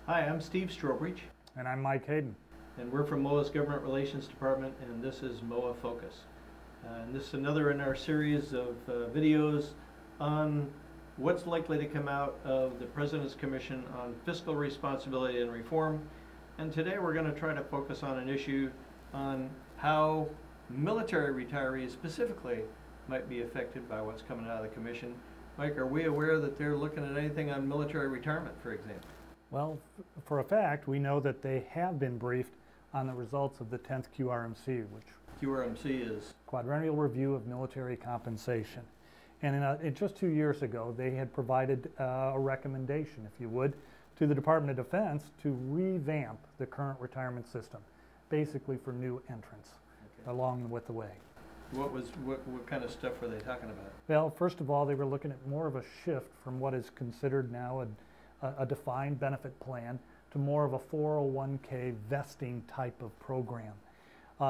Hi, I'm Steve Strobreach, And I'm Mike Hayden. and we're from MOAA's Government Relations Department, and this is MOAA Focus. And this is another in our series of videos on what's likely to come out of the President's Commission on Fiscal Responsibility and Reform. And today we're going to try to focus on an issue on how military retirees specifically might be affected by what's coming out of the Commission. Mike, are we aware that they're looking at anything on military retirement, for example? Well, for a fact, we know that they have been briefed on the results of the 10th QRMC, which QRMC is Quadrennial Review of Military Compensation. And just 2 years ago, they had provided a recommendation, if you would, to the Department of Defense to revamp the current retirement system, basically for new entrants along with the way. what kind of stuff were they talking about? Well, first of all, they were looking at more of a shift from what is considered now a defined benefit plan to more of a 401k vesting type of program.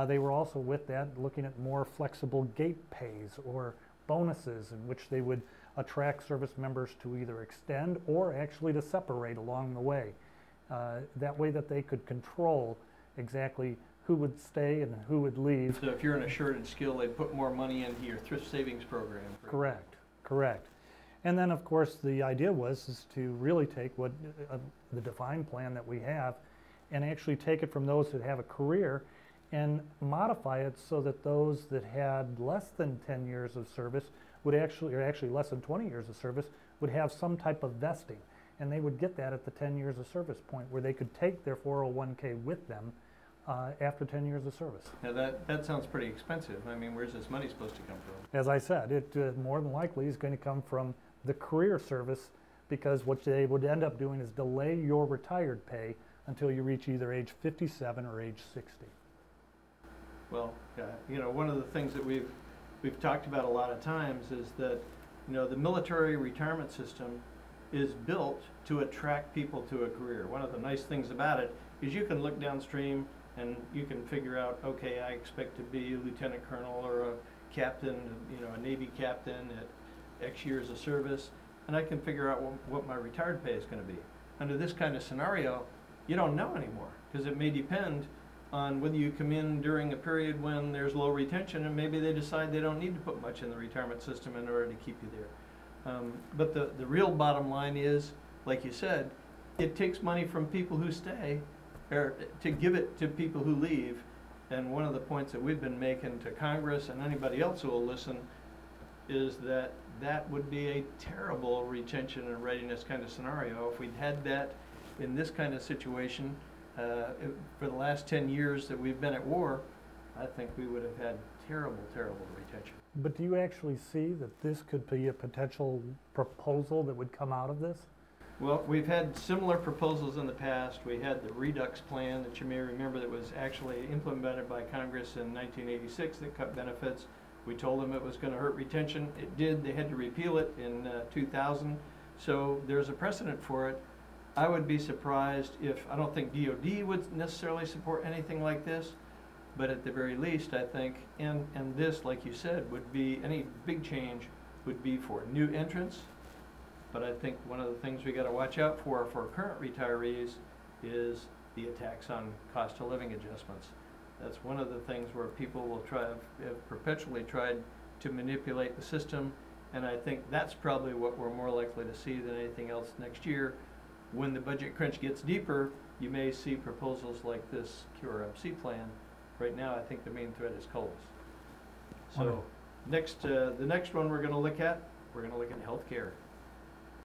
They were also with that looking at more flexible gate pays or bonuses in which they would attract service members to either extend or actually to separate along the way. That way that they could control exactly who would stay and who would leave. So if you're an assured skill, they'd put more money into your thrift savings program. Correct. And then, of course, the idea is to really take what the defined plan that we have and actually take it from those that have a career and modify it so that those that had less than 10 years of service would or actually less than 20 years of service, would have some type of vesting. And they would get that at the 10 years of service point where they could take their 401k with them after 10 years of service. Now that sounds pretty expensive. I mean, where's this money supposed to come from? As I said, it more than likely is going to come from the career service, because what they would end up doing is delay your retired pay until you reach either age 57 or age 60. Well, one of the things that we've talked about a lot of times is that, the military retirement system is built to attract people to a career. One of the nice things about it is you can look downstream and you can figure out, okay, I expect to be a lieutenant colonel or a captain, a Navy captain at X years of service, and I can figure out what my retired pay is going to be. Under this kind of scenario, you don't know anymore, because it may depend on whether you come in during a period when there's low retention and maybe they decide they don't need to put much in the retirement system in order to keep you there. But the real bottom line is, like you said, it takes money from people who stay or to give it to people who leave. And one of the points that we've been making to Congress and anybody else who will listen is that that would be a terrible retention and readiness kind of scenario. If we'd had that in this kind of situation for the last 10 years that we've been at war, I think we would have had terrible retention. But do you actually see that this could be a potential proposal that would come out of this? Well, we've had similar proposals in the past. We had the Redux plan that you may remember that was actually implemented by Congress in 1986 that cut benefits. We told them it was going to hurt retention. It did. They had to repeal it in 2000. So there's a precedent for it. I would be surprised if, I don't think DOD would necessarily support anything like this, but at the very least, I think, and this, like you said, would be, any big change would be for new entrants. But I think one of the things we got to watch out for current retirees is the attacks on cost of living adjustments. That's one of the things where people will have perpetually tried to manipulate the system, and I think that's probably what we're more likely to see than anything else next year. When the budget crunch gets deeper, you may see proposals like this QRMC plan. Right now, I think the main threat is COLAs. So the next one we're going to look at healthcare.